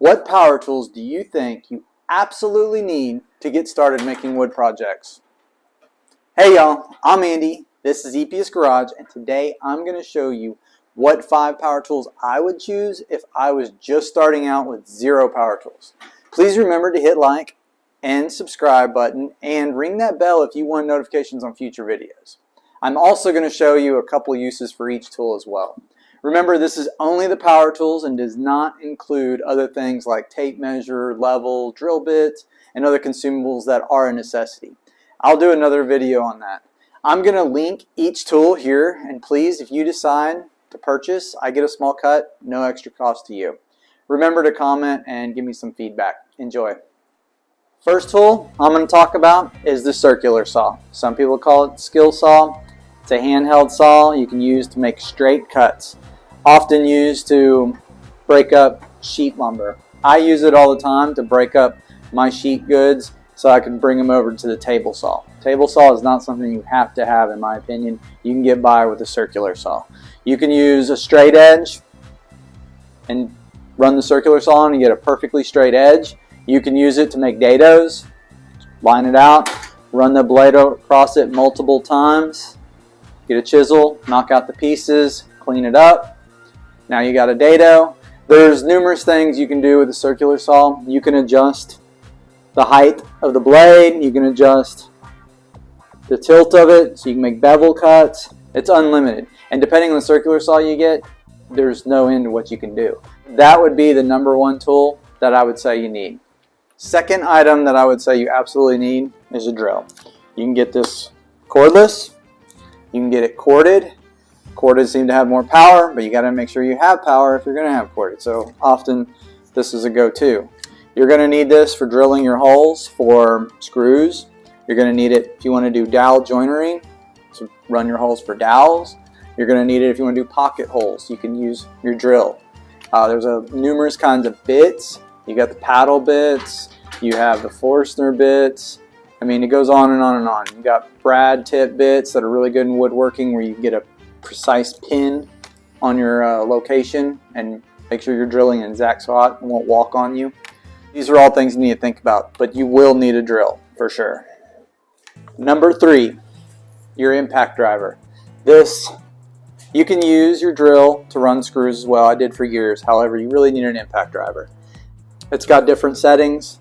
What power tools do you think you absolutely need to get started making wood projects? Hey y'all, I'm Andy, this is Epeiuscustoms Garage, and today I'm going to show you what 5 power tools I would choose if I was just starting out with 0 power tools. Please remember to hit like and subscribe button and ring that bell if you want notifications on future videos. I'm also going to show you a couple uses for each tool as well. Remember, this is only the power tools and does not include other things like tape measure, level, drill bits, and other consumables that are a necessity. I'll do another video on that. I'm going to link each tool here, and please, if you decide to purchase, I get a small cut, no extra cost to you. Remember to comment and give me some feedback. Enjoy. First tool I'm going to talk about is the circular saw. Some people call it skill saw. It's a handheld saw you can use to make straight cuts, often used to break up sheet lumber. I use it all the time to break up my sheet goods so I can bring them over to the table saw. Table saw is not something you have to have, in my opinion. You can get by with a circular saw. You can use a straight edge and run the circular saw and you get a perfectly straight edge. You can use it to make dados, line it out, run the blade across it multiple times, get a chisel, knock out the pieces, clean it up. Now you got a dado. There's numerous things you can do with a circular saw. You can adjust the height of the blade, you can adjust the tilt of it so you can make bevel cuts. It's unlimited. And depending on the circular saw you get, there's no end to what you can do. That would be the #1 tool that I would say you need. Second item that I would say you absolutely need is a drill. You can get this cordless, you can get it corded. Corded seem to have more power, but you got to make sure you have power if you're going to have corded. So often this is a go-to. You're going to need this for drilling your holes for screws. You're going to need it if you want to do dowel joinery, so run your holes for dowels. You're going to need it if you want to do pocket holes. You can use your drill. There's numerous kinds of bits. You got the paddle bits. You have the Forstner bits. I mean, it goes on and on and on. You got brad tip bits that are really good in woodworking, where you get a precise pin on your location and make sure you're drilling in exact spot and won't walk on you. These are all things you need to think about, but you will need a drill for sure. #3, your impact driver. This, you can use your drill to run screws as well. I did for years. However, you really need an impact driver. It's got different settings,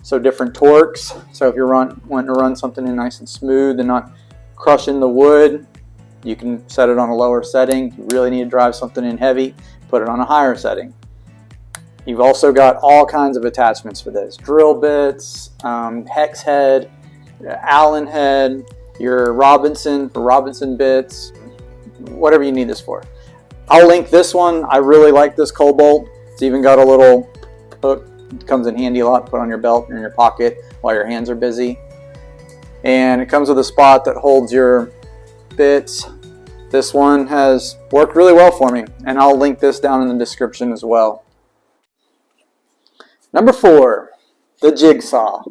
so different torques. So if you're wanting to run something in nice and smooth and not crushing the wood, you can set it on a lower setting. If you really need to drive something in heavy, put it on a higher setting. You've also got all kinds of attachments for this. Drill bits, hex head, Allen head, your Robinson for Robinson bits, whatever you need this for. I'll link this one. I really like this Cobalt. It's even got a little hook. It comes in handy a lot to put on your belt or in your pocket while your hands are busy. And it comes with a spot that holds your bits. This one has worked really well for me, and I'll link this down in the description as well. #4, the Jigsaw.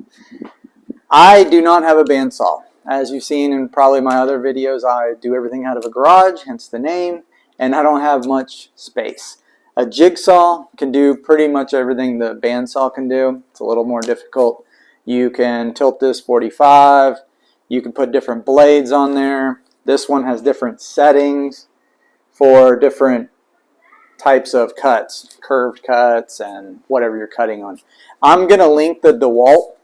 I do not have a bandsaw. As you've seen in probably my other videos, I do everything out of a garage, hence the name, and I don't have much space. A jigsaw can do pretty much everything the bandsaw can do. It's a little more difficult. You can tilt this 45, you can put different blades on there. This one has different settings for different types of cuts, curved cuts and whatever you're cutting on. I'm going to link the DeWalt.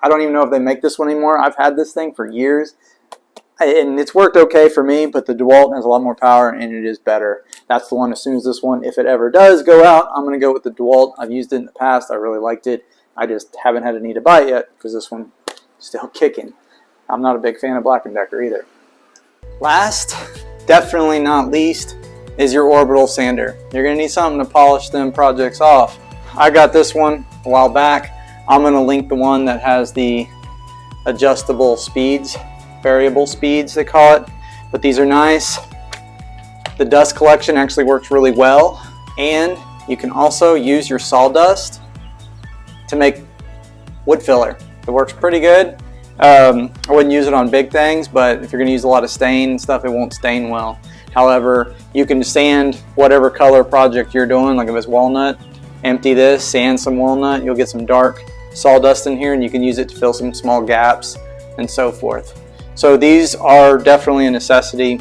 I don't even know if they make this one anymore. I've had this thing for years and it's worked okay for me, but the DeWalt has a lot more power and it is better. That's the one. As soon as this one, if it ever does go out, I'm going to go with the DeWalt. I've used it in the past. I really liked it. I just haven't had a need to buy it yet because this one is still kicking. I'm not a big fan of Black & Decker either. Last, definitely not least, is your Orbital Sander. You're going to need something to polish them projects off. I got this one a while back. I'm going to link the one that has the adjustable speeds, variable speeds they call it, but these are nice. The dust collection actually works really well, and you can also use your sawdust to make wood filler. It works pretty good. I wouldn't use it on big things, but if you're going to use a lot of stain and stuff, it won't stain well. However, you can sand whatever color project you're doing, like if it's walnut, empty this, sand some walnut, you'll get some dark sawdust in here, and you can use it to fill some small gaps and so forth. So these are definitely a necessity.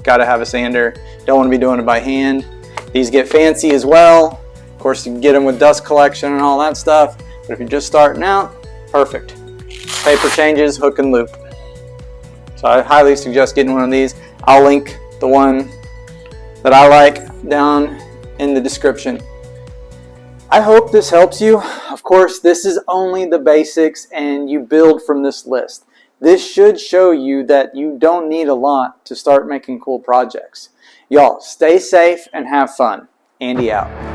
Got to have a sander. Don't want to be doing it by hand. These get fancy as well. Of course, you can get them with dust collection and all that stuff, but if you're just starting out, perfect. Paper changes, hook and loop. So I highly suggest getting one of these. I'll link the one that I like down in the description. I hope this helps you. Of course, this is only the basics and you build from this list. This should show you that you don't need a lot to start making cool projects. Y'all, stay safe and have fun. Andy out.